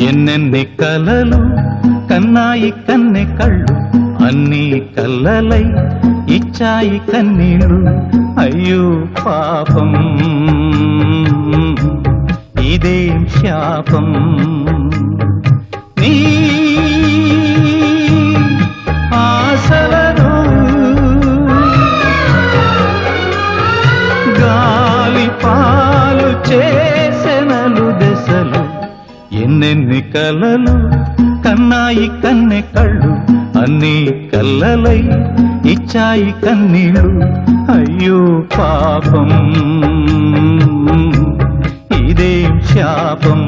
ఎన్నెన్ని కలలు కన్నాయి కన్నె కళ్ళు అన్నీ కల్లలై ఇచ్చాయి కన్నీళ్ళు అయ్యో పాపం ఇదేం శాపం నీ ఆశలను గాలి పాలు చేసెనలు దశలు ఎన్నెన్ని కలలు కన్నాయి కన్నె కళ్ళు అన్నీ కల్లలై ఇచ్చాయి కన్నీళ్ళు అయ్యో పాపం ఇదేం శాపం